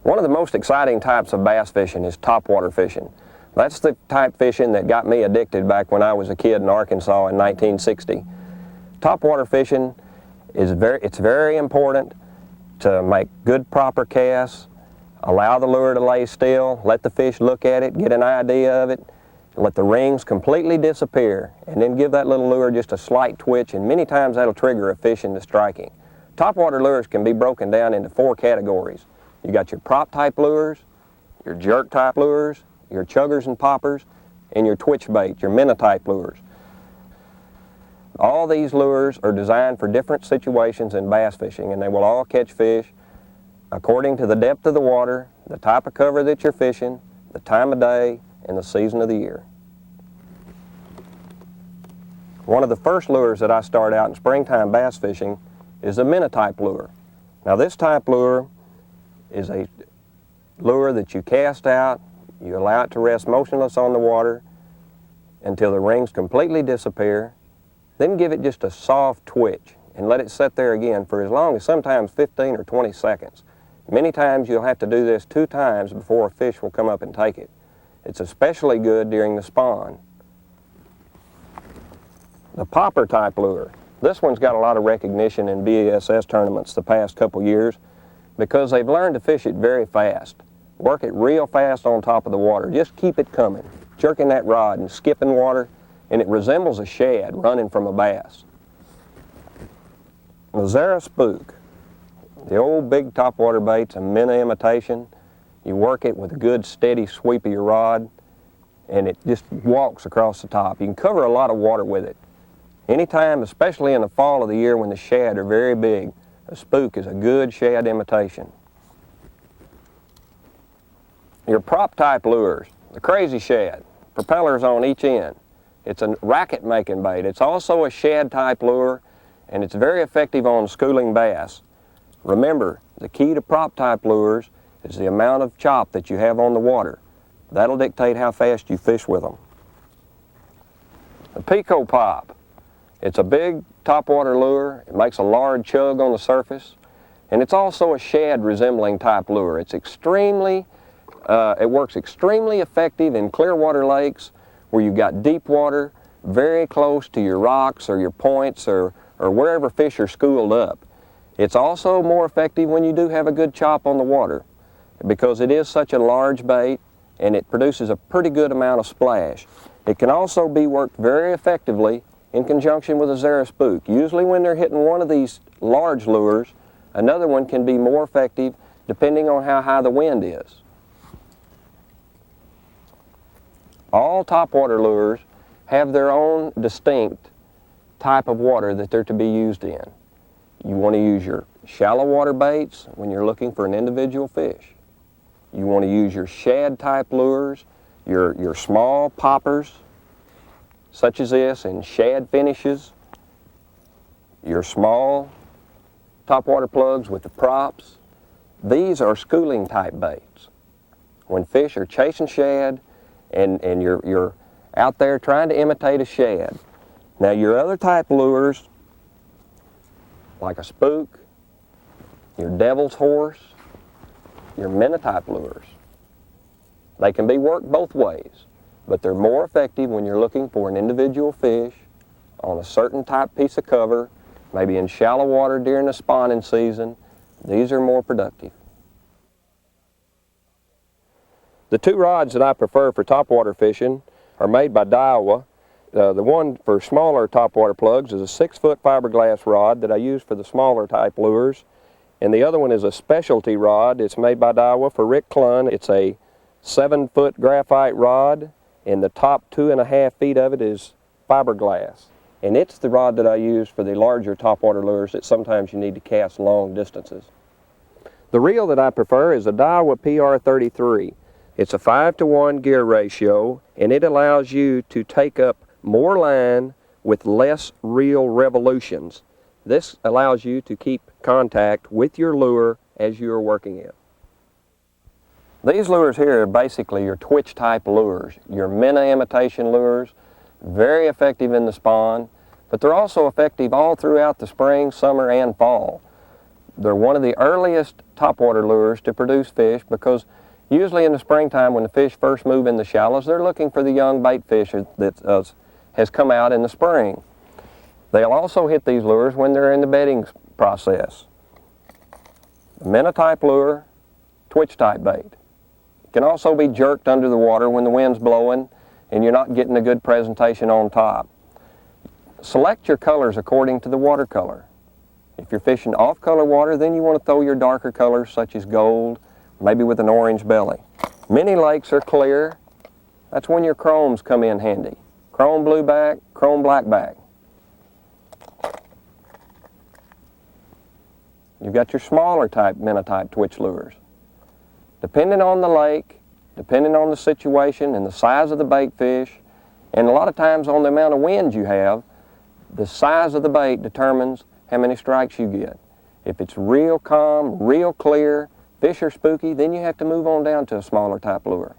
One of the most exciting types of bass fishing is topwater fishing. That's the type fishing that got me addicted back when I was a kid in Arkansas in 1960. Topwater fishing is very important to make good proper casts, allow the lure to lay still, let the fish look at it, get an idea of it, let the rings completely disappear, and then give that little lure just a slight twitch, and many times that'll trigger a fish into striking. Topwater lures can be broken down into 4 categories. You got your prop type lures, your jerk type lures, your chuggers and poppers, and your twitch bait, your minnow type lures. All these lures are designed for different situations in bass fishing, and they will all catch fish according to the depth of the water, the type of cover that you're fishing, the time of day, and the season of the year. One of the first lures that I start out in springtime bass fishing is a minnow type lure. Now this type lure is a lure that you cast out, you allow it to rest motionless on the water until the rings completely disappear, then give it just a soft twitch and let it sit there again for as long as sometimes 15 or 20 seconds. Many times you'll have to do this 2 times before a fish will come up and take it. It's especially good during the spawn. The popper type lure. This one's got a lot of recognition in BASS tournaments the past couple years because they've learned to fish it very fast. Work it real fast on top of the water. Just keep it coming, jerking that rod and skipping water, and it resembles a shad running from a bass. The Zara Spook. The old big topwater bait's a minnow imitation. You work it with a good steady sweep of your rod and it just walks across the top. You can cover a lot of water with it. Anytime, especially in the fall of the year when the shad are very big, a spook is a good shad imitation. Your prop type lures, the crazy shad, propellers on each end. It's a racket making bait. It's also a shad type lure and it's very effective on schooling bass. Remember, the key to prop type lures is the amount of chop that you have on the water. That'll dictate how fast you fish with them. The Pico Pop. It's a big topwater lure. It makes a large chug on the surface. And it's also a shad resembling type lure. It's it works extremely effective in clear water lakes where you've got deep water very close to your rocks or your points or wherever fish are schooled up. It's also more effective when you do have a good chop on the water because it is such a large bait and it produces a pretty good amount of splash. It can also be worked very effectively in conjunction with a Zara Spook. Usually when they're hitting one of these large lures, another one can be more effective depending on how high the wind is. All topwater lures have their own distinct type of water that they're to be used in. You want to use your shallow water baits when you're looking for an individual fish. You want to use your shad type lures, your small poppers, such as this, and shad finishes, your small topwater plugs with the props. These are schooling type baits. When fish are chasing shad and you're out there trying to imitate a shad. Now your other type lures, like a spook, your devil's horse, your minnow type lures. They can be worked both ways, but they're more effective when you're looking for an individual fish on a certain type piece of cover, maybe in shallow water during the spawning season. These are more productive. The 2 rods that I prefer for topwater fishing are made by Daiwa. The one for smaller topwater plugs is a 6-foot fiberglass rod that I use for the smaller type lures. And the other one is a specialty rod. It's made by Daiwa for Rick Clunn. It's a 7-foot graphite rod, and the top 2.5 feet of it is fiberglass. And it's the rod that I use for the larger topwater lures that sometimes you need to cast long distances. The reel that I prefer is a Daiwa PR33. It's a 5-to-1 gear ratio, and it allows you to take up more line with less reel revolutions. This allows you to keep contact with your lure as you are working it. These lures here are basically your twitch type lures, your minnow imitation lures, very effective in the spawn, but they're also effective all throughout the spring, summer, and fall. They're one of the earliest topwater lures to produce fish because usually in the springtime when the fish first move in the shallows, they're looking for the young bait fish that has come out in the spring. They'll also hit these lures when they're in the bedding process. The minnow type lure, twitch type bait. It can also be jerked under the water when the wind's blowing and you're not getting a good presentation on top. Select your colors according to the watercolor. If you're fishing off-color water, then you want to throw your darker colors such as gold, maybe with an orange belly. Many lakes are clear. That's when your chromes come in handy. Chrome blueback, chrome blackback. You've got your smaller type minnow type twitch lures. Depending on the lake, depending on the situation and the size of the bait fish, and a lot of times on the amount of wind you have, the size of the bait determines how many strikes you get. If it's real calm, real clear, fish are spooky, then you have to move on down to a smaller type lure.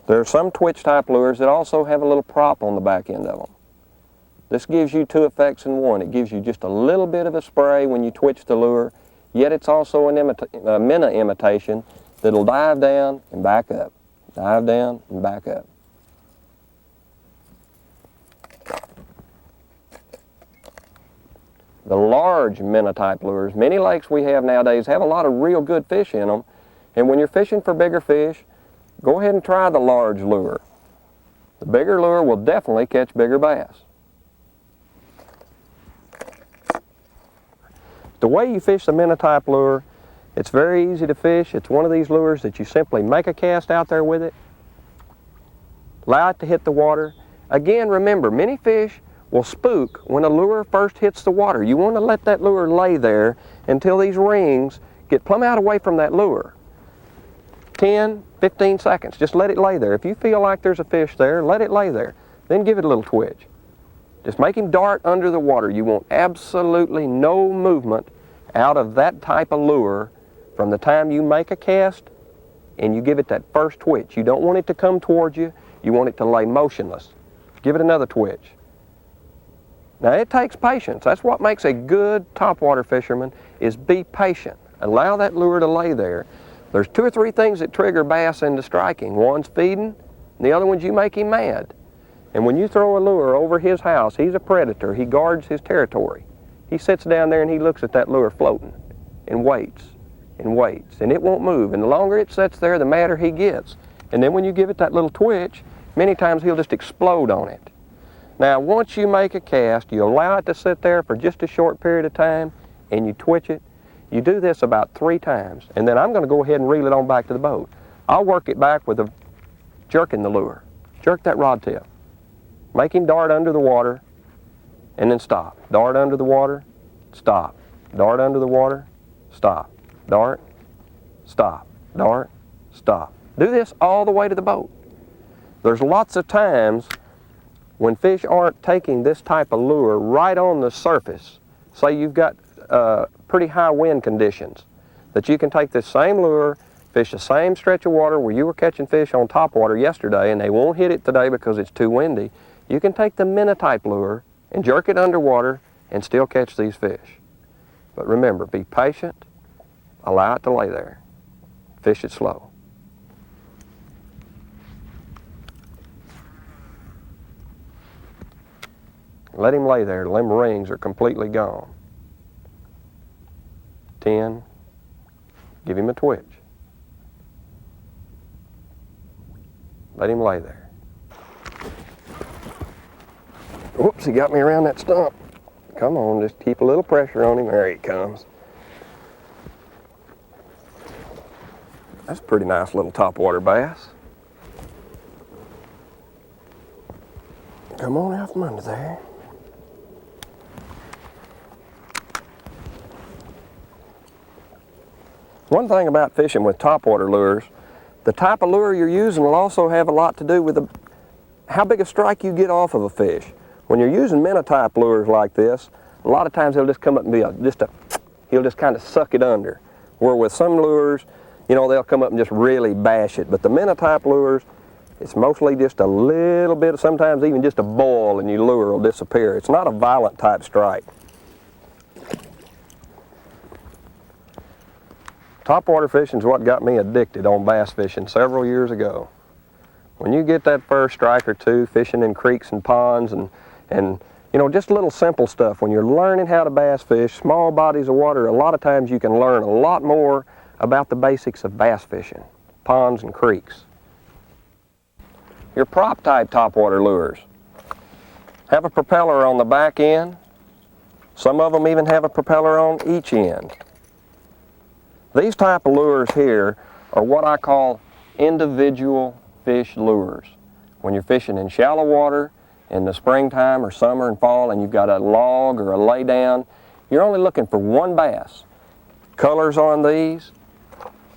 There are some twitch type lures that also have a little prop on the back end of them. This gives you two effects in one. It gives you just a little bit of a spray when you twitch the lure, yet it's also a minnow imitation that'll dive down and back up, dive down and back up. The large minnow type lures, many lakes we have nowadays have a lot of real good fish in them, and when you're fishing for bigger fish, go ahead and try the large lure. The bigger lure will definitely catch bigger bass. The way you fish the minnow type lure, it's very easy to fish. It's one of these lures that you simply make a cast out there with it, allow it to hit the water. Again, remember, many fish will spook when a lure first hits the water. You want to let that lure lay there until these rings get plumb out away from that lure. 10, 15 seconds, just let it lay there. If you feel like there's a fish there, let it lay there. Then give it a little twitch. Just make him dart under the water. You want absolutely no movement out of that type of lure from the time you make a cast and you give it that first twitch. You don't want it to come towards you. You want it to lay motionless. Give it another twitch. Now it takes patience. That's what makes a good topwater fisherman, is be patient. Allow that lure to lay there. There's 2 or 3 things that trigger bass into striking. One's feeding, and the other one's you make him mad. And when you throw a lure over his house, he's a predator. He guards his territory. He sits down there and he looks at that lure floating and waits and waits, and it won't move. And the longer it sits there, the madder he gets. And then when you give it that little twitch, many times he'll just explode on it. Now, once you make a cast, you allow it to sit there for just a short period of time, and you twitch it. You do this about 3 times, and then I'm going to go ahead and reel it on back to the boat. I'll work it back with jerking the lure. Jerk that rod tip. Make him dart under the water, and then stop. Dart under the water, stop. Dart under the water, stop. Dart, stop. Dart, stop. Do this all the way to the boat. There's lots of times when fish aren't taking this type of lure right on the surface. Say you've got pretty high wind conditions, that you can take this same lure, fish the same stretch of water where you were catching fish on topwater yesterday and they won't hit it today because it's too windy. You can take the minnow type lure and jerk it underwater and still catch these fish. But remember, be patient, allow it to lay there, fish it slow. Let him lay there till them rings are completely gone. 10, give him a twitch. Let him lay there. Whoops, he got me around that stump. Come on, just keep a little pressure on him. There he comes. That's a pretty nice little topwater bass. Come on out from under there. One thing about fishing with topwater lures, the type of lure you're using will also have a lot to do with how big a strike you get off of a fish. When you're using minnow type lures like this, a lot of times he'll just come up and be he'll just kind of suck it under. Where with some lures, you know, they'll come up and just really bash it. But the minnow type lures, it's mostly just a little bit, sometimes even just a boil and your lure will disappear. It's not a violent type strike. Topwater fishing is what got me addicted on bass fishing several years ago. When you get that first strike or two fishing in creeks and ponds and you know, just little simple stuff, when you're learning how to bass fish, small bodies of water, a lot of times you can learn a lot more about the basics of bass fishing, ponds and creeks. Your prop type topwater lures have a propeller on the back end. Some of them even have a propeller on each end. These type of lures here are what I call individual fish lures. When you're fishing in shallow water in the springtime or summer and fall and you've got a log or a lay down, you're only looking for one bass. Colors on these,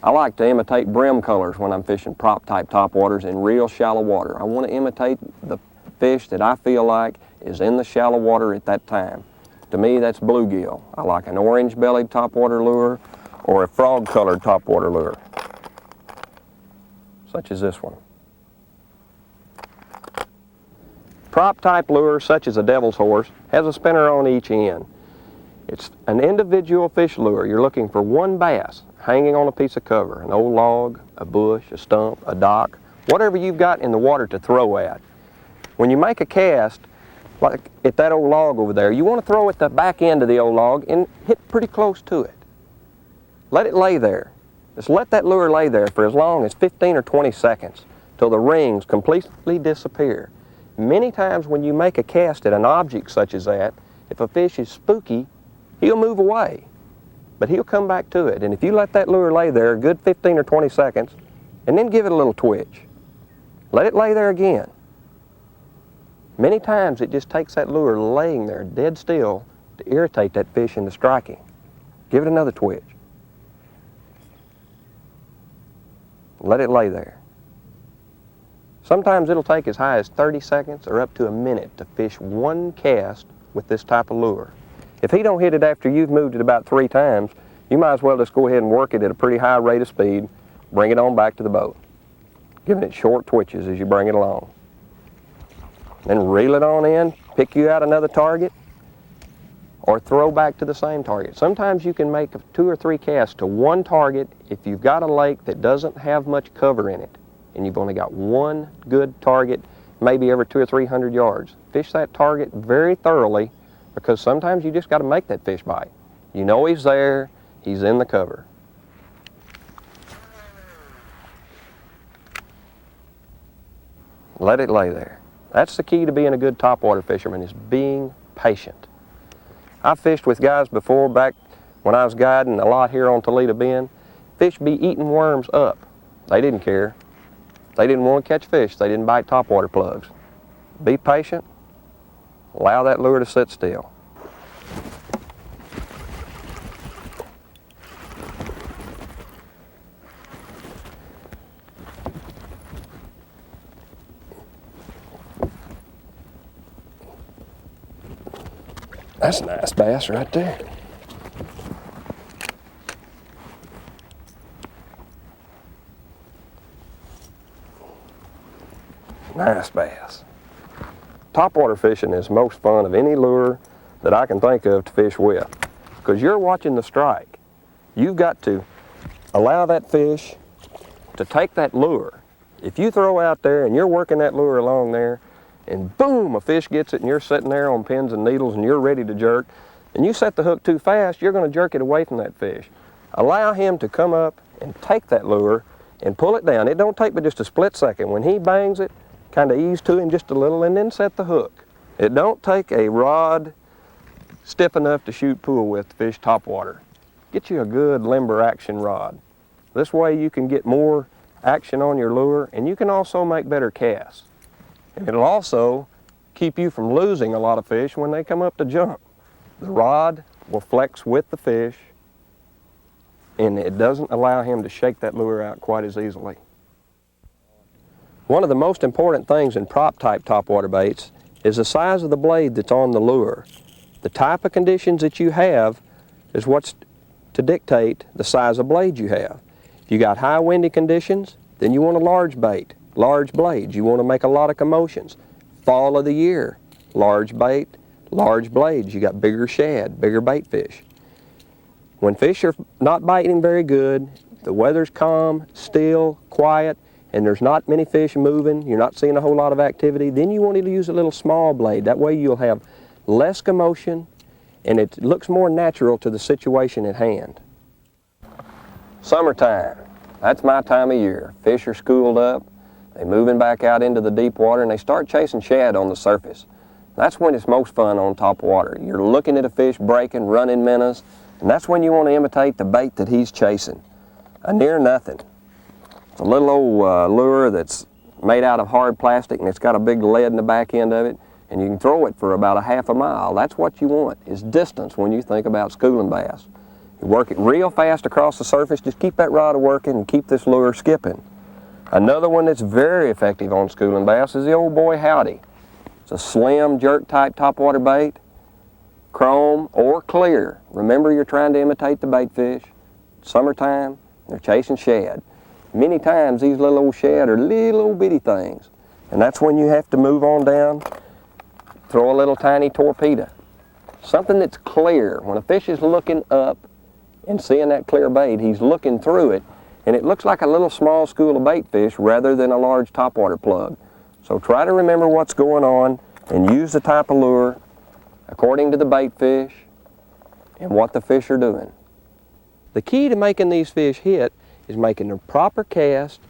I like to imitate brim colors when I'm fishing prop type topwaters in real shallow water. I want to imitate the fish that I feel like is in the shallow water at that time. To me, that's bluegill. I like an orange bellied topwater lure or a frog colored topwater lure, such as this one. Prop type lure, such as a devil's horse, has a spinner on each end. It's an individual fish lure. You're looking for one bass hanging on a piece of cover, an old log, a bush, a stump, a dock, whatever you've got in the water to throw at. When you make a cast, like at that old log over there, you want to throw at the back end of the old log and hit pretty close to it. Let it lay there. Just let that lure lay there for as long as 15 or 20 seconds till the rings completely disappear. Many times when you make a cast at an object such as that, if a fish is spooky, he'll move away, but he'll come back to it. And if you let that lure lay there a good 15 or 20 seconds, and then give it a little twitch, let it lay there again. Many times it just takes that lure laying there dead still to irritate that fish into striking. Give it another twitch. Let it lay there. Sometimes it'll take as high as 30 seconds or up to a minute to fish one cast with this type of lure. If he don't hit it after you've moved it about 3 times, you might as well just go ahead and work it at a pretty high rate of speed, bring it on back to the boat, giving it short twitches as you bring it along. Then reel it on in, pick you out another target, or throw back to the same target. Sometimes you can make 2 or 3 casts to one target if you've got a lake that doesn't have much cover in it, and you've only got one good target, maybe every 200 or 300 yards. Fish that target very thoroughly, because sometimes you just got to make that fish bite. You know he's there, he's in the cover. Let it lay there. That's the key to being a good topwater fisherman, is being patient. I've fished with guys before, back when I was guiding a lot here on Toledo Bend. Fish be eating worms up. They didn't care. They didn't want to catch fish. They didn't bite topwater plugs. Be patient. Allow that lure to sit still. That's a nice bass right there. Nice bass. Topwater fishing is most fun of any lure that I can think of to fish with, because you're watching the strike. You've got to allow that fish to take that lure. If you throw out there and you're working that lure along there, and boom, a fish gets it and you're sitting there on pins and needles and you're ready to jerk, and you set the hook too fast, you're going to jerk it away from that fish. Allow him to come up and take that lure and pull it down. It don't take but just a split second. When he bangs it, kind of ease to him just a little and then set the hook. It don't take a rod stiff enough to shoot pool with to fish topwater. Get you a good limber action rod. This way you can get more action on your lure, and you can also make better casts. And it'll also keep you from losing a lot of fish when they come up to jump. The rod will flex with the fish, and it doesn't allow him to shake that lure out quite as easily. One of the most important things in prop type topwater baits is the size of the blade that's on the lure. The type of conditions that you have is what's to dictate the size of blade you have. If you got high windy conditions, then you want a large bait, large blades. You want to make a lot of commotions. Fall of the year, large bait, large blades. You got bigger shad, bigger bait fish. When fish are not biting very good, the weather's calm, still, quiet, and there's not many fish moving, you're not seeing a whole lot of activity, then you want to use a little small blade. That way you'll have less commotion and it looks more natural to the situation at hand. Summertime, that's my time of year. Fish are schooled up, they're moving back out into the deep water, and they start chasing shad on the surface. That's when it's most fun on top water. You're looking at a fish breaking, running minnows, and that's when you want to imitate the bait that he's chasing. A near nothing. It's a little old lure that's made out of hard plastic, and it's got a big lead in the back end of it, and you can throw it for about a half a mile. That's what you want, is distance when you think about schooling bass. You work it real fast across the surface, just keep that rod working and keep this lure skipping. Another one that's very effective on schooling bass is the old boy Howdy. It's a slim jerk type topwater bait, chrome or clear. Remember, you're trying to imitate the bait fish. Summertime, they're chasing shad. Many times these little old shad are little old bitty things, and that's when you have to move on down, throw a little tiny torpedo. Something that's clear. When a fish is looking up and seeing that clear bait, he's looking through it, and it looks like a little small school of bait fish rather than a large topwater plug. So try to remember what's going on and use the type of lure according to the bait fish and what the fish are doing. The key to making these fish hit is making the proper cast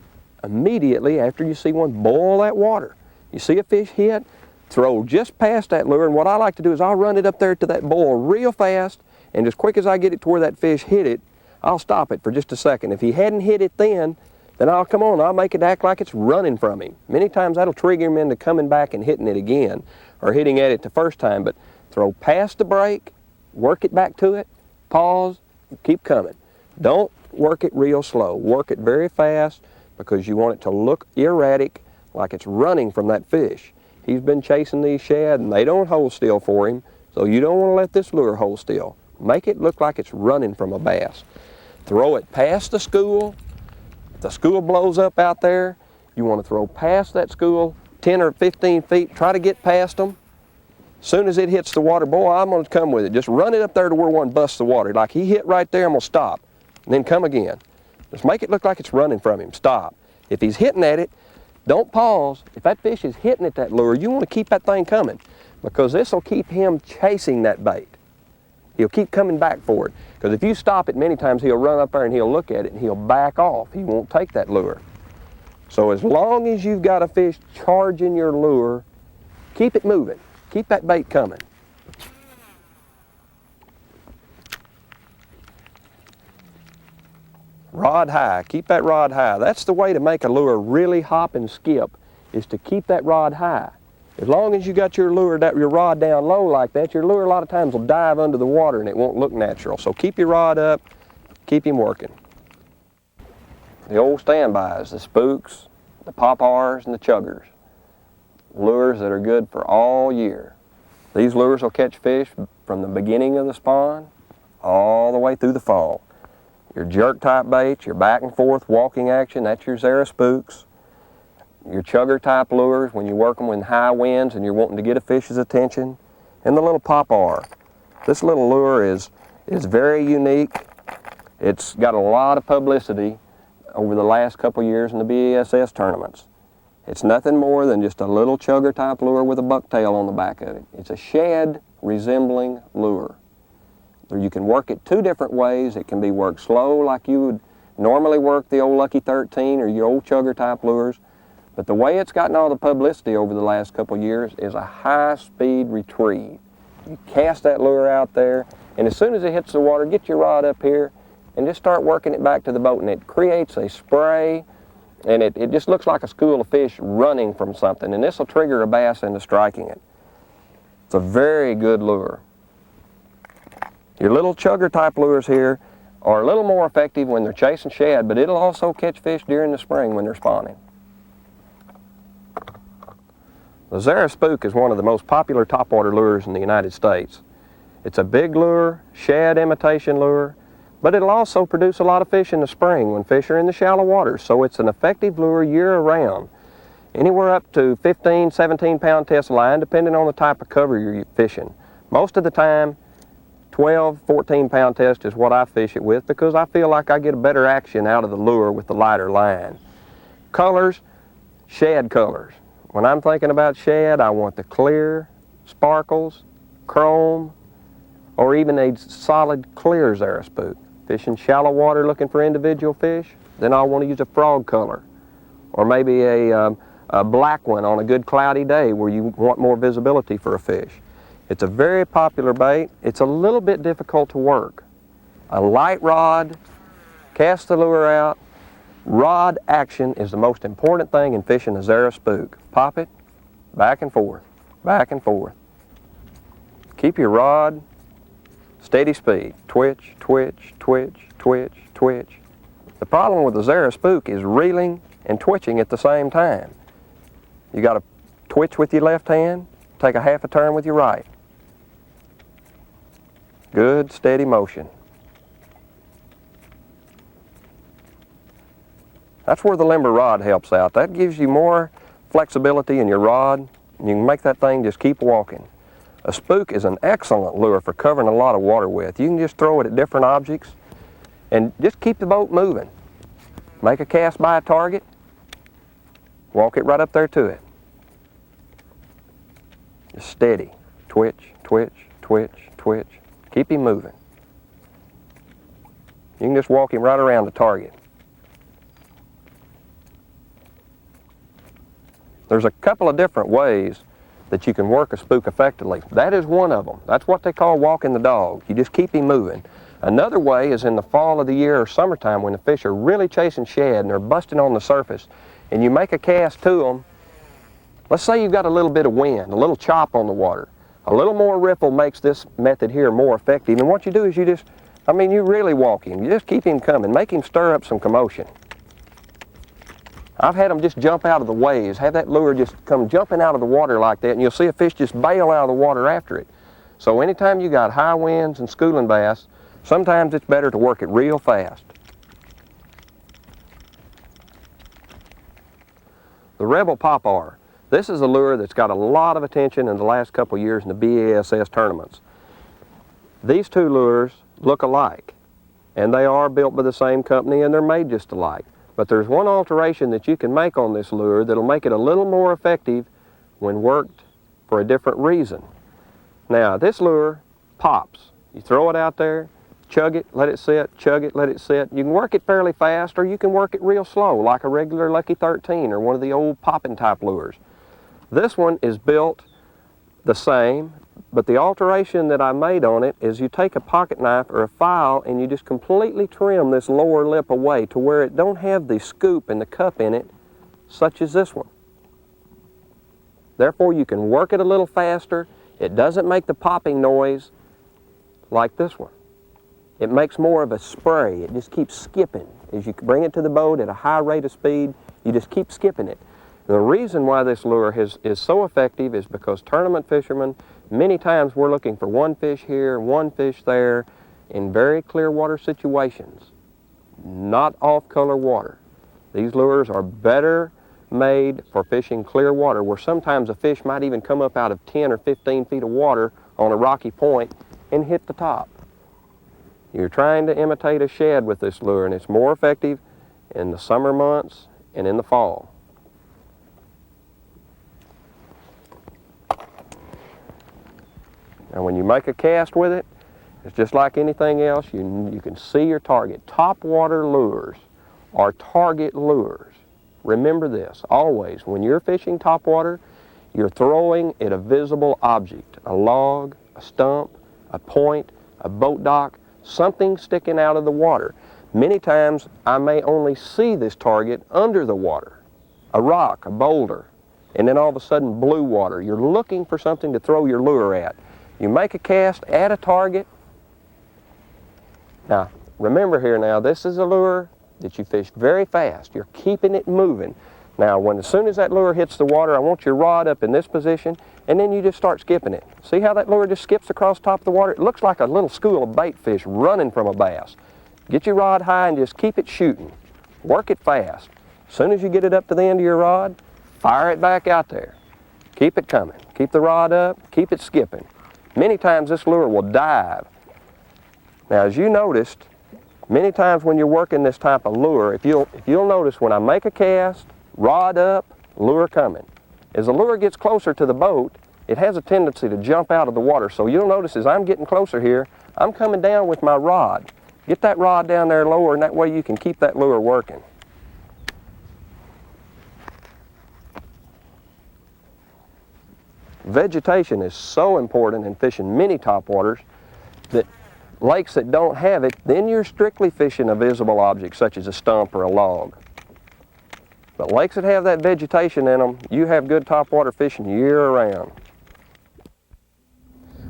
immediately after you see one boil that water. You see a fish hit, throw just past that lure, and what I like to do is I'll run it up there to that boil real fast, and as quick as I get it to where that fish hit it, I'll stop it for just a second. If he hadn't hit it then I'll make it act like it's running from him. Many times that'll trigger him into coming back and hitting it again, or hitting at it the first time, but throw past the break, work it back to it, pause, keep coming. Don't work it real slow. Work it very fast because you want it to look erratic, like it's running from that fish. He's been chasing these shad and they don't hold still for him, so you don't want to let this lure hold still. Make it look like it's running from a bass. Throw it past the school. If the school blows up out there, you want to throw past that school 10 or 15 feet, try to get past them. As soon as it hits the water, boy, I'm going to come with it. Just run it up there to where one busts the water. Like he hit right there, I'm going to stop, and then come again. Just make it look like it's running from him. Stop. If he's hitting at it, don't pause. If that fish is hitting at that lure, you want to keep that thing coming because this will keep him chasing that bait. He'll keep coming back for it. Because if you stop it, many times he'll run up there and he'll look at it and he'll back off. He won't take that lure. So as long as you've got a fish charging your lure, keep it moving. Keep that bait coming. Rod high. Keep that rod high. That's the way to make a lure really hop and skip, is to keep that rod high. As long as you got your lure, your rod down low like that, your lure a lot of times will dive under the water and it won't look natural. So keep your rod up, keep him working. The old standbys, the spooks, the pop-Rs, and the chuggers. Lures that are good for all year. These lures will catch fish from the beginning of the spawn all the way through the fall. Your jerk type baits, your back and forth walking action, that's your Zara spooks. Your chugger type lures when you work them in high winds and you're wanting to get a fish's attention, and the little pop-R. This little lure is very unique. It's got a lot of publicity over the last couple years in the BASS tournaments. It's nothing more than just a little chugger type lure with a bucktail on the back of it. It's a shad resembling lure. You can work it two different ways. It can be worked slow like you would normally work the old Lucky 13 or your old chugger type lures. But the way it's gotten all the publicity over the last couple years is a high-speed retrieve. You cast that lure out there, and as soon as it hits the water, get your rod up here and just start working it back to the boat, and it creates a spray, and it just looks like a school of fish running from something, and this will trigger a bass into striking it. It's a very good lure. Your little chugger type lures here are a little more effective when they're chasing shad, but it'll also catch fish during the spring when they're spawning. The Zara Spook is one of the most popular topwater lures in the United States. It's a big lure, shad imitation lure, but it'll also produce a lot of fish in the spring when fish are in the shallow waters, so it's an effective lure year-round. Anywhere up to 15, 17 pound test line, depending on the type of cover you're fishing. Most of the time, 12, 14 pound test is what I fish it with because I feel like I get a better action out of the lure with the lighter line. Colors, shad colors. When I'm thinking about shad, I want the clear, sparkles, chrome, or even a solid clear Zara spook. Fishing shallow water looking for individual fish, then I'll want to use a frog color, or maybe a black one on a good cloudy day where you want more visibility for a fish. It's a very popular bait. It's a little bit difficult to work. A light rod, cast the lure out. Rod action is the most important thing in fishing a Zara spook. Pop it, back and forth, back and forth. Keep your rod steady speed. Twitch, twitch, twitch, twitch, twitch. The problem with the Zara spook is reeling and twitching at the same time. You got to twitch with your left hand, take a half a turn with your right. Good, steady motion. That's where the limber rod helps out. That gives you more flexibility in your rod, and you can make that thing just keep walking. A spook is an excellent lure for covering a lot of water with. You can just throw it at different objects and just keep the boat moving. Make a cast by a target, walk it right up there to it. Just steady. Twitch, twitch, twitch, twitch. Keep him moving. You can just walk him right around the target. There's a couple of different ways that you can work a spook effectively. That is one of them. That's what they call walking the dog. You just keep him moving. Another way is in the fall of the year or summertime when the fish are really chasing shad and they're busting on the surface, and you make a cast to them. Let's say you've got a little bit of wind, a little chop on the water. A little more ripple makes this method here more effective, and what you do is you really walk him. You just keep him coming, make him stir up some commotion. I've had them just jump out of the waves, have that lure just come jumping out of the water like that, and you'll see a fish just bail out of the water after it. So anytime you got high winds and schooling bass, sometimes it's better to work it real fast. The Rebel Popar. This is a lure that's got a lot of attention in the last couple of years in the BASS tournaments. These two lures look alike, and they are built by the same company and they're made just alike. But there's one alteration that you can make on this lure that'll make it a little more effective when worked for a different reason. Now, this lure pops. You throw it out there, chug it, let it sit, chug it, let it sit. You can work it fairly fast, or you can work it real slow, like a regular Lucky 13 or one of the old popping type lures. This one is built the same, but the alteration that I made on it is you take a pocket knife or a file and you just completely trim this lower lip away to where it don't have the scoop and the cup in it, such as this one. Therefore, you can work it a little faster. It doesn't make the popping noise like this one. It makes more of a spray. It just keeps skipping. As you bring it to the boat at a high rate of speed, you just keep skipping it. The reason why this lure is so effective is because tournament fishermen, many times we're looking for one fish here, one fish there, in very clear water situations, not off-color water. These lures are better made for fishing clear water, where sometimes a fish might even come up out of 10 or 15 feet of water on a rocky point and hit the top. You're trying to imitate a shad with this lure, and it's more effective in the summer months and in the fall. Now when you make a cast with it, it's just like anything else. You can see your target. Topwater lures are target lures. Remember this, always, when you're fishing topwater, you're throwing at a visible object, a log, a stump, a point, a boat dock, something sticking out of the water. Many times I may only see this target under the water, a rock, a boulder, and then all of a sudden blue water. You're looking for something to throw your lure at. You make a cast at a target. Now, remember here now, this is a lure that you fish very fast. You're keeping it moving. Now, as soon as that lure hits the water, I want your rod up in this position, and then you just start skipping it. See how that lure just skips across top of the water? It looks like a little school of bait fish running from a bass. Get your rod high and just keep it shooting. Work it fast. As soon as you get it up to the end of your rod, fire it back out there. Keep it coming. Keep the rod up, keep it skipping. Many times this lure will dive Now, as you noticed, many times when you're working this type of lure, if you'll notice when I make a cast, rod up, lure coming. As the lure gets closer to the boat, it has a tendency to jump out of the water. So you'll notice as I'm getting closer here, I'm coming down with my rod. Get that rod down there lower, and that way you can keep that lure working. Vegetation is so important in fishing many topwaters that lakes that don't have it, then you're strictly fishing a visible object such as a stump or a log. But lakes that have that vegetation in them, you have good topwater fishing year-round.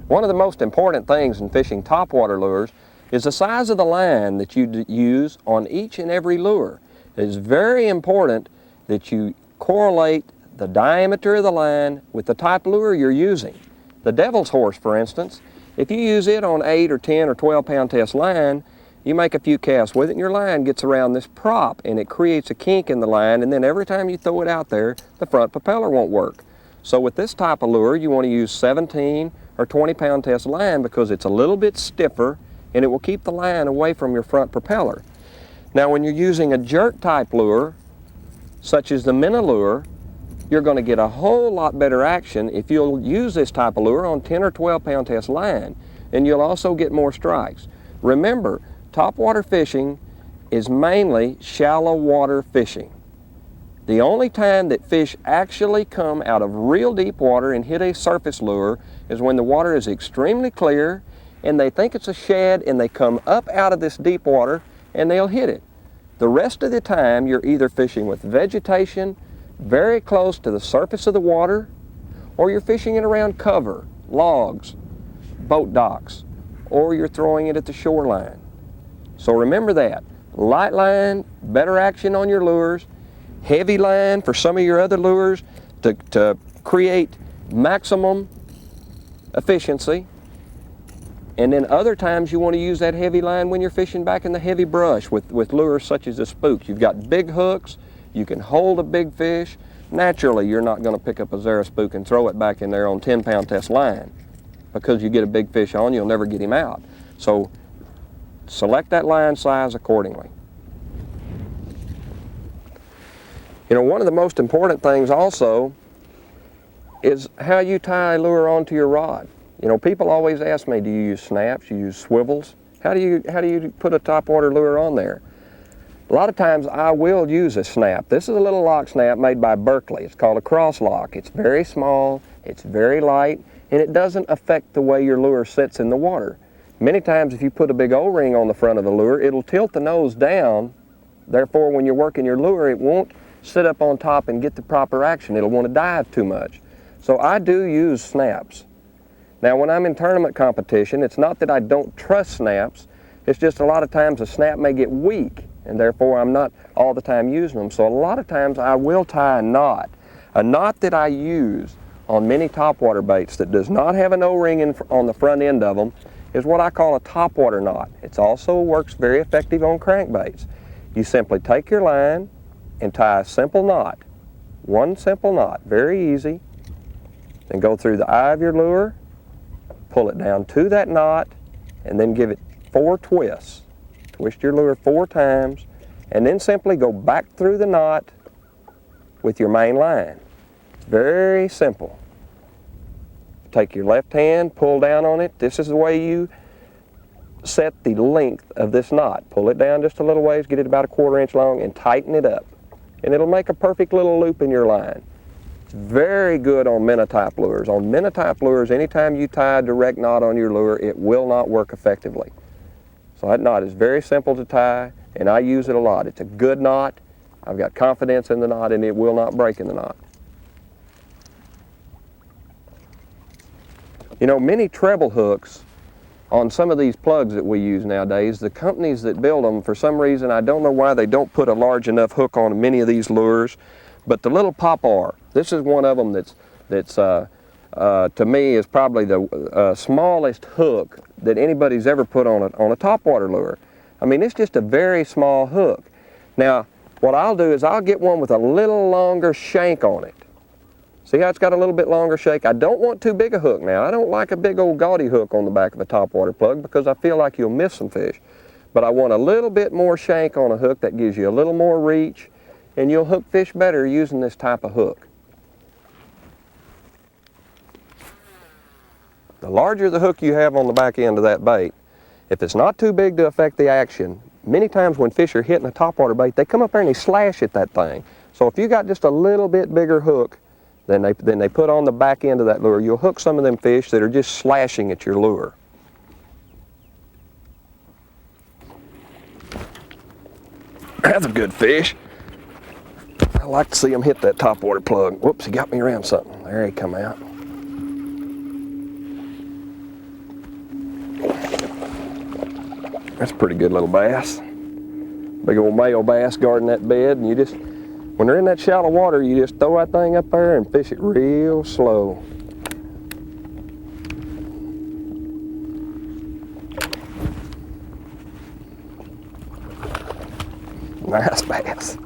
One of the most important things in fishing topwater lures is the size of the line that you use on each and every lure. It is very important that you correlate the diameter of the line with the type of lure you're using. The devil's horse, for instance, if you use it on 8 or 10 or 12 pound test line, you make a few casts with it and your line gets around this prop and it creates a kink in the line, and then every time you throw it out there, the front propeller won't work. So with this type of lure, you want to use 17 or 20 pound test line because it's a little bit stiffer and it will keep the line away from your front propeller. Now when you're using a jerk type lure, such as the minnow lure, you're going to get a whole lot better action if you'll use this type of lure on 10 or 12 pound test line, and you'll also get more strikes. Remember, topwater fishing is mainly shallow water fishing. The only time that fish actually come out of real deep water and hit a surface lure is when the water is extremely clear and they think it's a shad and they come up out of this deep water and they'll hit it. The rest of the time you're either fishing with vegetation very close to the surface of the water, or you're fishing it around cover, logs, boat docks, or you're throwing it at the shoreline. So remember that. Light line, better action on your lures. Heavy line for some of your other lures to create maximum efficiency. And then other times you want to use that heavy line when you're fishing back in the heavy brush with lures such as the spooks. You've got big hooks. You can hold a big fish. Naturally, you're not going to pick up a Zara spook and throw it back in there on 10 pound test line because you get a big fish on, you'll never get him out. So select that line size accordingly. You know, one of the most important things also is how you tie a lure onto your rod. You know, people always ask me, do you use snaps, you use swivels? How do you put a topwater lure on there? A lot of times I will use a snap. This is a little lock snap made by Berkeley. It's called a cross lock. It's very small, it's very light, and it doesn't affect the way your lure sits in the water. Many times if you put a big O-ring on the front of the lure, it'll tilt the nose down. Therefore, when you're working your lure, it won't sit up on top and get the proper action. It'll want to dive too much. So I do use snaps. Now when I'm in tournament competition, it's not that I don't trust snaps, it's just a lot of times a snap may get weak, and therefore I'm not all the time using them. So a lot of times I will tie a knot. A knot that I use on many topwater baits that does not have an O-ring on the front end of them is what I call a topwater knot. It also works very effective on crankbaits. You simply take your line and tie a simple knot. One simple knot, very easy. Then go through the eye of your lure, pull it down to that knot, and then give it 4 twists. Twist your lure 4 times, and then simply go back through the knot with your main line. It's very simple. Take your left hand, pull down on it. This is the way you set the length of this knot. Pull it down just a little ways, get it about a 1/4 inch long, and tighten it up. And it'll make a perfect little loop in your line. It's very good on minnow type lures. On minnow type lures, anytime you tie a direct knot on your lure, it will not work effectively. So that knot is very simple to tie, and I use it a lot. It's a good knot. I've got confidence in the knot, and it will not break in the knot. You know, many treble hooks on some of these plugs that we use nowadays, the companies that build them, for some reason, I don't know why they don't put a large enough hook on many of these lures, but the little pop-R, this is one of them that's to me is probably the smallest hook that anybody's ever put on a topwater lure. I mean, it's just a very small hook. Now, what I'll do is I'll get one with a little longer shank on it. See how it's got a little bit longer shake? I don't want too big a hook now. I don't like a big old gaudy hook on the back of a topwater plug because I feel like you'll miss some fish. But I want a little bit more shank on a hook that gives you a little more reach, and you'll hook fish better using this type of hook. The larger the hook you have on the back end of that bait, if it's not too big to affect the action, many times when fish are hitting a topwater bait, they come up there and they slash at that thing. So if you got just a little bit bigger hook than they put on the back end of that lure, you'll hook some of them fish that are just slashing at your lure. That's a good fish. I like to see him hit that topwater plug. Whoops, he got me around something. There he come out. That's a pretty good little bass. Big old male bass guarding that bed, and you just, when they're in that shallow water, you just throw that thing up there and fish it real slow. Nice bass.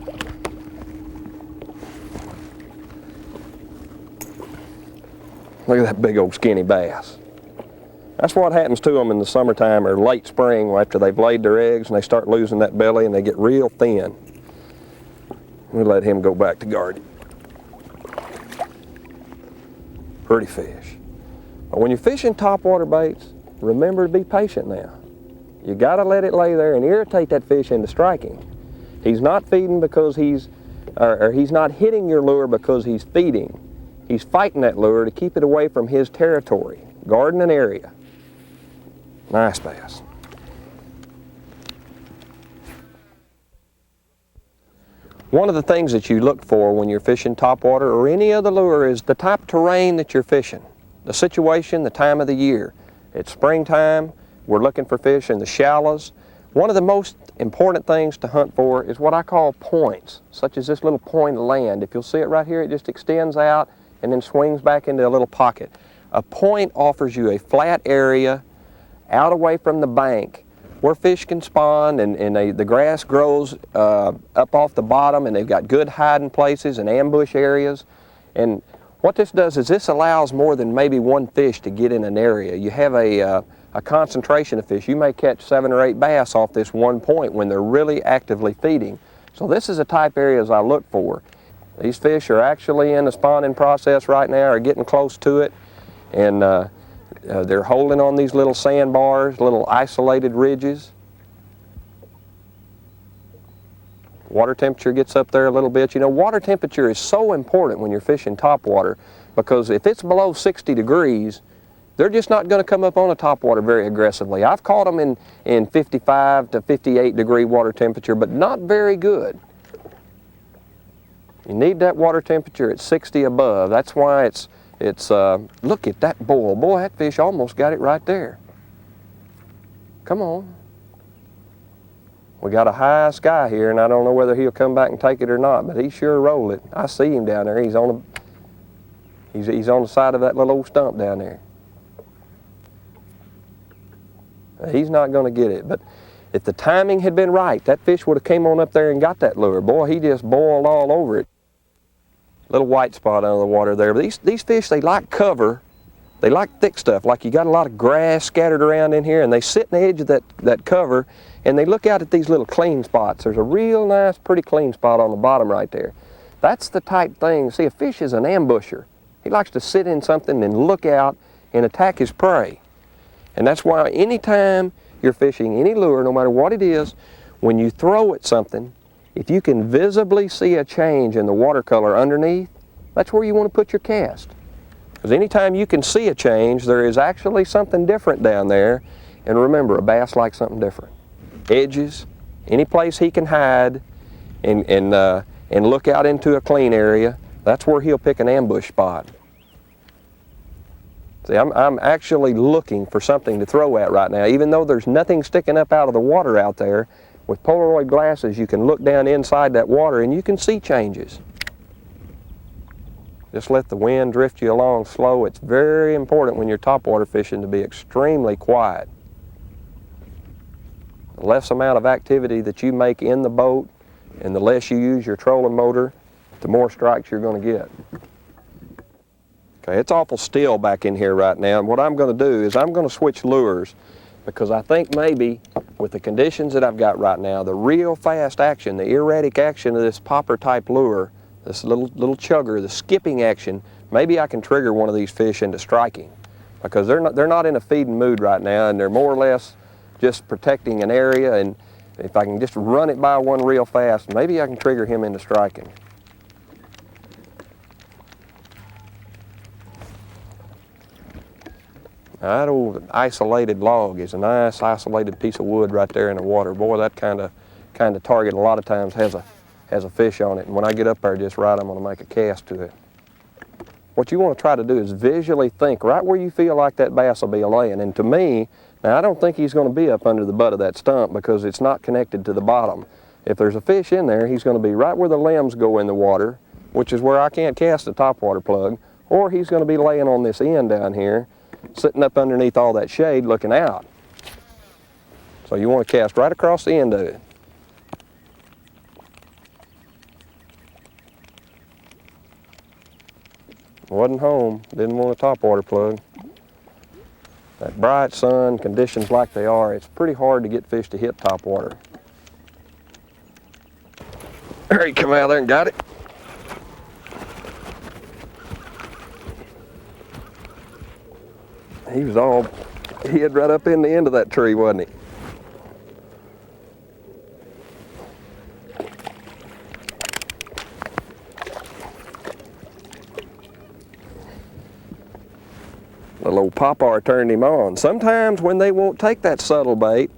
Look at that big old skinny bass. That's what happens to them in the summertime or late spring after they've laid their eggs and they start losing that belly and they get real thin. We let him go back to guarding. Pretty fish. But when you're fishing topwater baits, remember to be patient now. You got to let it lay there and irritate that fish into striking. He's not feeding because he's not hitting your lure because he's feeding. He's fighting that lure to keep it away from his territory, guarding an area. Nice bass. One of the things that you look for when you're fishing topwater or any other lure is the type of terrain that you're fishing, the situation, the time of the year. It's springtime, we're looking for fish in the shallows. One of the most important things to hunt for is what I call points, such as this little point of land. If you'll see it right here, it just extends out and then swings back into a little pocket. A point offers you a flat area out away from the bank where fish can spawn and the grass grows up off the bottom and they've got good hiding places and ambush areas. And what this does is this allows more than maybe one fish to get in an area. You have a concentration of fish. You may catch 7 or 8 bass off this one point when they're really actively feeding. So this is the type areas I look for. These fish are actually in the spawning process right now, are getting close to it, and they're holding on these little sandbars, little isolated ridges. Water temperature gets up there a little bit. You know, water temperature is so important when you're fishing topwater because if it's below 60 degrees, they're just not going to come up on a topwater very aggressively. I've caught them in 55 to 58 degree water temperature, but not very good. You need that water temperature at 60 above. That's why it's look at that bull. Boy, that fish almost got it right there. Come on. We got a high sky here, and I don't know whether he'll come back and take it or not, but he sure rolled it. I see him down there. He's on the side of that little old stump down there. He's not going to get it, but if the timing had been right, that fish would have came on up there and got that lure. Boy, he just boiled all over it. Little white spot under the water there. But these fish, they like cover. They like thick stuff, like you got a lot of grass scattered around in here, and they sit in the edge of that cover, and they look out at these little clean spots. There's a real nice, pretty clean spot on the bottom right there. That's the type thing. See, a fish is an ambusher. He likes to sit in something and look out and attack his prey. And that's why anytime you're fishing any lure, no matter what it is, when you throw at something, if you can visibly see a change in the watercolor underneath, that's where you want to put your cast. Because anytime you can see a change, there is actually something different down there. And remember, a bass likes something different. Edges, any place he can hide and look out into a clean area, that's where he'll pick an ambush spot. See, I'm actually looking for something to throw at right now, even though there's nothing sticking up out of the water out there. With Polaroid glasses, you can look down inside that water and you can see changes. Just let the wind drift you along slow. It's very important when you're topwater fishing to be extremely quiet. The less amount of activity that you make in the boat and the less you use your trolling motor, the more strikes you're going to get. Okay, it's awful still back in here right now, and what I'm going to do is I'm going to switch lures, because I think maybe with the conditions that I've got right now, the real fast action, the erratic action of this popper type lure, this little chugger, the skipping action, maybe I can trigger one of these fish into striking, because they're not in a feeding mood right now, and they're more or less just protecting an area, and if I can just run it by one real fast, maybe I can trigger him into striking. Now, that old isolated log is a nice isolated piece of wood right there in the water. Boy, that kind of target a lot of times has a fish on it, and when I get up there just right, I'm going to make a cast to it. What you want to try to do is visually think right where you feel like that bass will be laying. And to me, now I don't think he's going to be up under the butt of that stump because it's not connected to the bottom. If there's a fish in there, he's going to be right where the limbs go in the water, which is where I can't cast the topwater plug, or he's going to be laying on this end down here, sitting up underneath all that shade looking out. So you want to cast right across the end of it. Wasn't home, didn't want a topwater plug. That bright sun, conditions like they are, it's pretty hard to get fish to hit topwater. There, he come out there and got it. He was all hid right up in the end of that tree, wasn't he? The little popper turned him on. Sometimes when they won't take that subtle bait,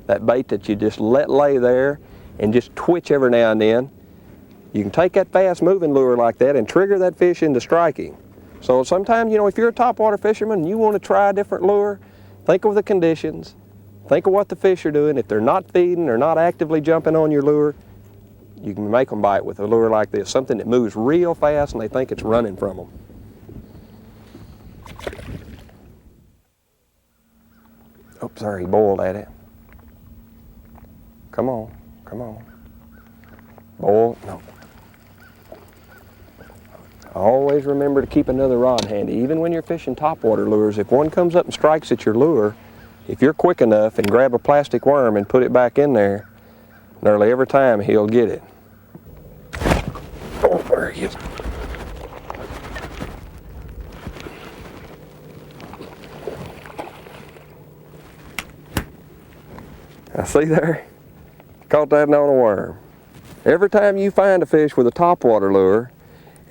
that bait that you just let lay there and just twitch every now and then, you can take that fast moving lure like that and trigger that fish into striking. So sometimes, you know, if you're a topwater fisherman and you want to try a different lure, think of the conditions, think of what the fish are doing. If they're not feeding, they're not actively jumping on your lure, you can make them bite with a lure like this, something that moves real fast and they think it's running from them. Oh, sorry, he boiled at it. Come on, come on. Boil, no. Always remember to keep another rod handy. Even when you're fishing topwater lures, if one comes up and strikes at your lure, if you're quick enough and grab a plastic worm and put it back in there, nearly every time he'll get it. Oh, there he is. I see there, caught that on a worm. Every time you find a fish with a topwater lure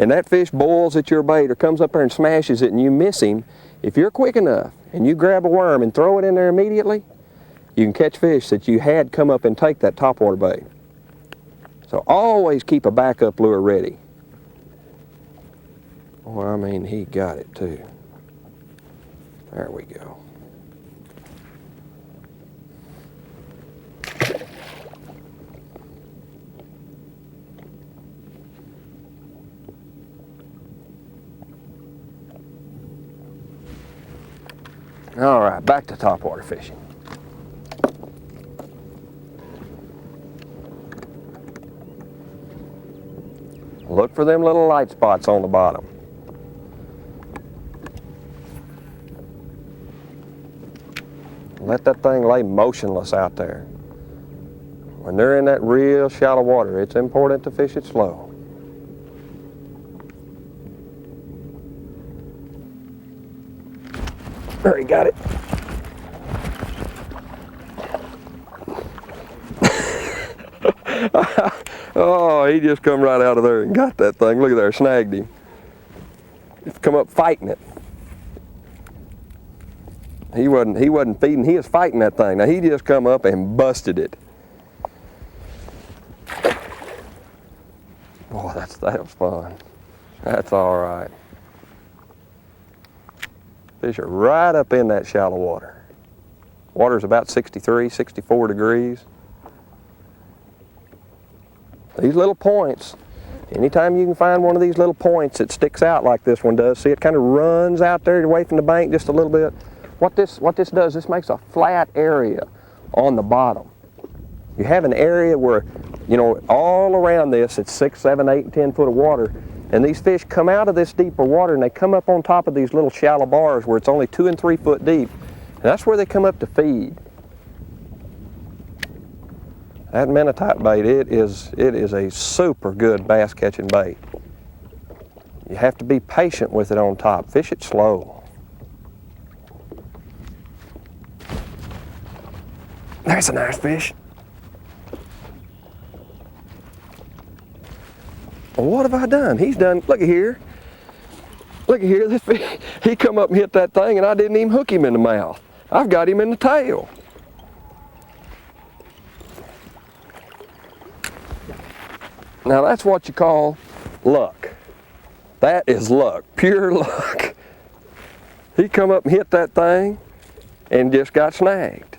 and that fish boils at your bait or comes up there and smashes it and you miss him, if you're quick enough and you grab a worm and throw it in there immediately, you can catch fish that you had come up and take that topwater bait. So always keep a backup lure ready. Oh, I mean, he got it too. There we go. All right, back to topwater fishing. Look for them little light spots on the bottom. Let that thing lay motionless out there. When they're in that real shallow water, it's important to fish it slow. There, he got it. Oh, he just come right out of there and got that thing. Look at there, snagged him. He's come up fighting it. He wasn't feeding, he was fighting that thing. Now he just come up and busted it. Boy, that was fun. That's all right. Fish are right up in that shallow water. Water's about 63, 64 degrees. These little points, anytime you can find one of these little points that sticks out like this one does, see it kind of runs out there away from the bank just a little bit. What this does, this makes a flat area on the bottom. You have an area where, you know, all around this, it's 6, 7, 8, and 10 foot of water. And these fish come out of this deeper water and they come up on top of these little shallow bars where it's only 2 and 3 foot deep. And that's where they come up to feed. That mini-type bait, it is a super good bass catching bait. You have to be patient with it on top. Fish it slow. There's a nice fish. Well, what have I done? He's done, look at here. Look at here, this fish, he come up and hit that thing and I didn't even hook him in the mouth. I've got him in the tail. Now that's what you call luck. That is luck, pure luck. He come up and hit that thing and just got snagged.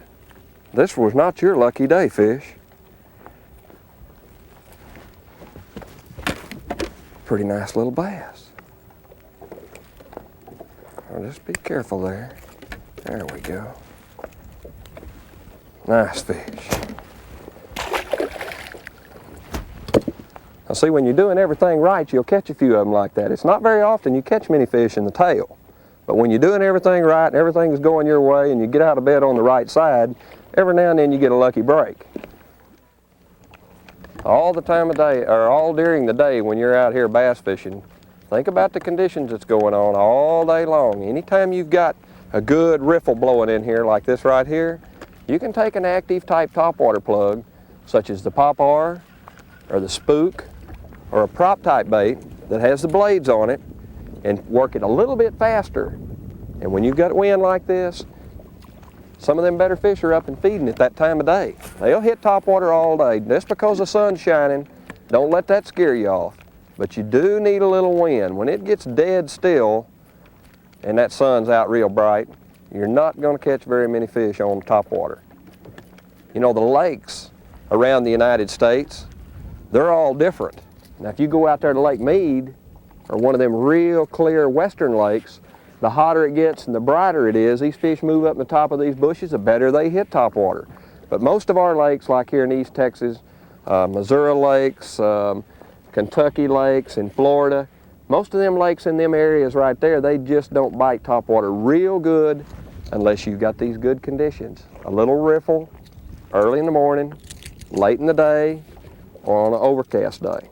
This was not your lucky day, fish. Pretty nice little bass. Well, just be careful there. There we go. Nice fish. Now see, when you're doing everything right, you'll catch a few of them like that. It's not very often you catch many fish in the tail. But when you're doing everything right and everything is going your way and you get out of bed on the right side, every now and then you get a lucky break. All the time of day, or all during the day when you're out here bass fishing, think about the conditions that's going on all day long. Anytime you've got a good riffle blowing in here like this right here, you can take an active type topwater plug, such as the Topwater or the Spook or a prop type bait that has the blades on it, and work it a little bit faster. And when you've got wind like this, some of them better fish are up and feeding at that time of day. They'll hit topwater all day. Just because the sun's shining, don't let that scare you off. But you do need a little wind. When it gets dead still and that sun's out real bright, you're not going to catch very many fish on topwater. You know, the lakes around the United States, they're all different. Now if you go out there to Lake Mead, or one of them real clear western lakes, the hotter it gets and the brighter it is, these fish move up in the top of these bushes, the better they hit topwater. But most of our lakes, like here in East Texas, Missouri lakes, Kentucky lakes in Florida, most of them lakes in them areas right there, they just don't bite topwater real good unless you've got these good conditions. A little riffle, early in the morning, late in the day, or on an overcast day.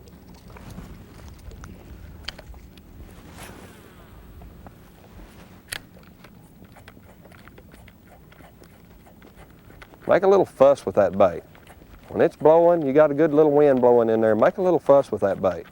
Make a little fuss with that bait. When it's blowing, you got a good little wind blowing in there, make a little fuss with that bait.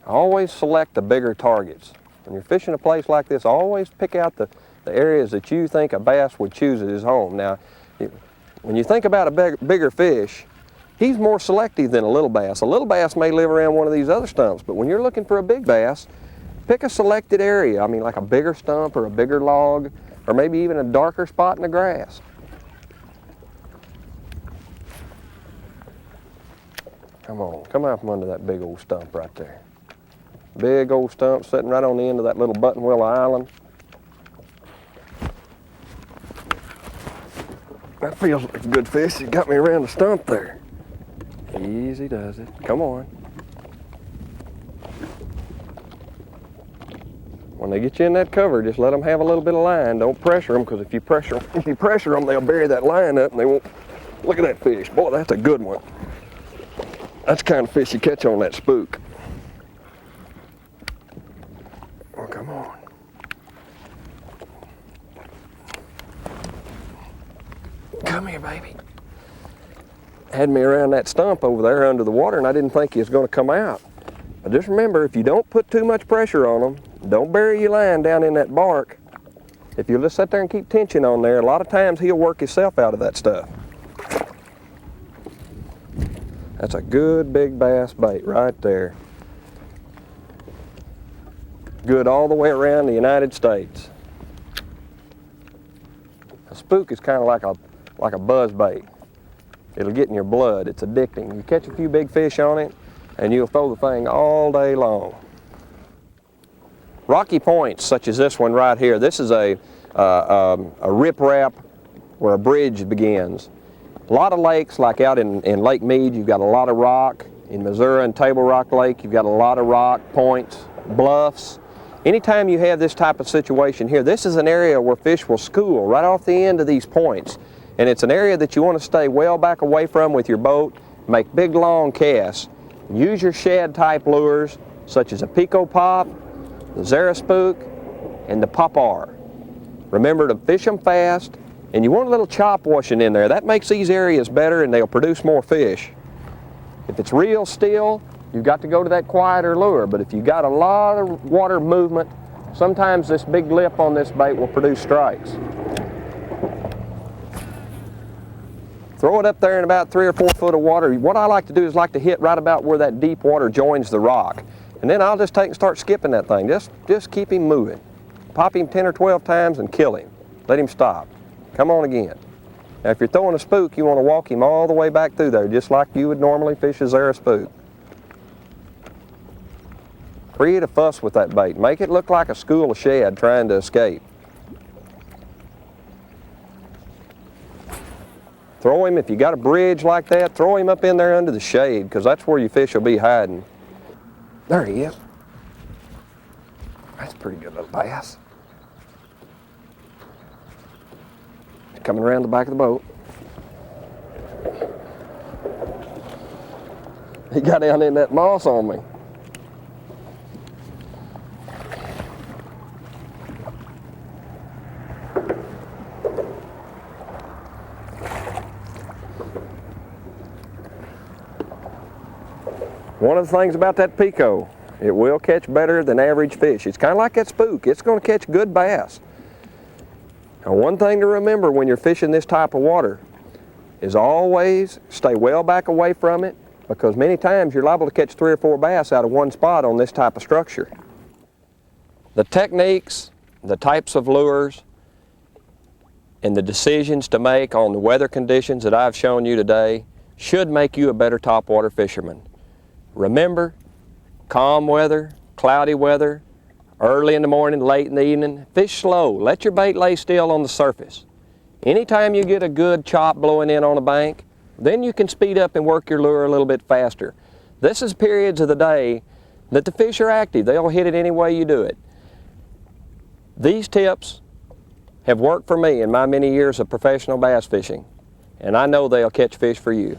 Always select the bigger targets. When you're fishing a place like this, always pick out the areas that you think a bass would choose as his home. Now, when you think about a bigger fish, he's more selective than a little bass. A little bass may live around one of these other stumps, but when you're looking for a big bass, pick a selected area. I mean, like a bigger stump or a bigger log, or maybe even a darker spot in the grass. Come on, come out from under that big old stump right there. Big old stump sitting right on the end of that little buttonwheel island. That feels like a good fish. It got me around the stump there. Easy does it. Come on. When they get you in that cover, just let them have a little bit of line. Don't pressure them, because if you pressure them, they'll bury that line up and they won't. Look at that fish. Boy, that's a good one. That's the kind of fish you catch on that Spook. Oh, come on. Come here, baby. Had me around that stump over there under the water, and I didn't think he was going to come out. But just remember, if you don't put too much pressure on him, don't bury your line down in that bark. If you just sit there and keep tension on there, a lot of times he'll work himself out of that stuff. That's a good big bass bait right there. Good all the way around the United States. A Spook is kind of like a buzz bait. It'll get in your blood. It's addicting. You catch a few big fish on it, and you'll throw the thing all day long. Rocky points such as this one right here, this is a riprap where a bridge begins. A lot of lakes, like out in Lake Mead, you've got a lot of rock. In Missouri and Table Rock Lake, you've got a lot of rock, points, bluffs. Anytime you have this type of situation here, this is an area where fish will school right off the end of these points. And it's an area that you want to stay well back away from with your boat, make big long casts. Use your shad type lures such as a Pico Pop, the Zaraspook, and the Popar. Remember to fish them fast, and you want a little chop washing in there. That makes these areas better and they'll produce more fish. If it's real still, you've got to go to that quieter lure, but if you've got a lot of water movement, sometimes this big lip on this bait will produce strikes. Throw it up there in about 3 or 4 foot of water. What I like to do is like to hit right about where that deep water joins the rock. And then I'll just take and start skipping that thing. Just keep him moving. Pop him 10 or 12 times and kill him. Let him stop. Come on again. Now if you're throwing a spook, you want to walk him all the way back through there, just like you would normally fish a Zaraspook. Create a fuss with that bait. Make it look like a school of shad trying to escape. Throw him, if you got a bridge like that, throw him up in there under the shade, because that's where your fish will be hiding. There he is. That's a pretty good little bass. Coming around the back of the boat. He got down in that moss on me. One of the things about that Pico, it will catch better than average fish. It's kind of like that spook. It's going to catch good bass. Now, one thing to remember when you're fishing this type of water is always stay well back away from it, because many times you're liable to catch 3 or 4 bass out of one spot on this type of structure. The techniques, the types of lures, and the decisions to make on the weather conditions that I've shown you today should make you a better topwater fisherman. Remember, calm weather, cloudy weather, early in the morning, late in the evening, fish slow. Let your bait lay still on the surface. Anytime you get a good chop blowing in on a bank, then you can speed up and work your lure a little bit faster. This is periods of the day that the fish are active. They'll hit it any way you do it. These tips have worked for me in my many years of professional bass fishing, and I know they'll catch fish for you.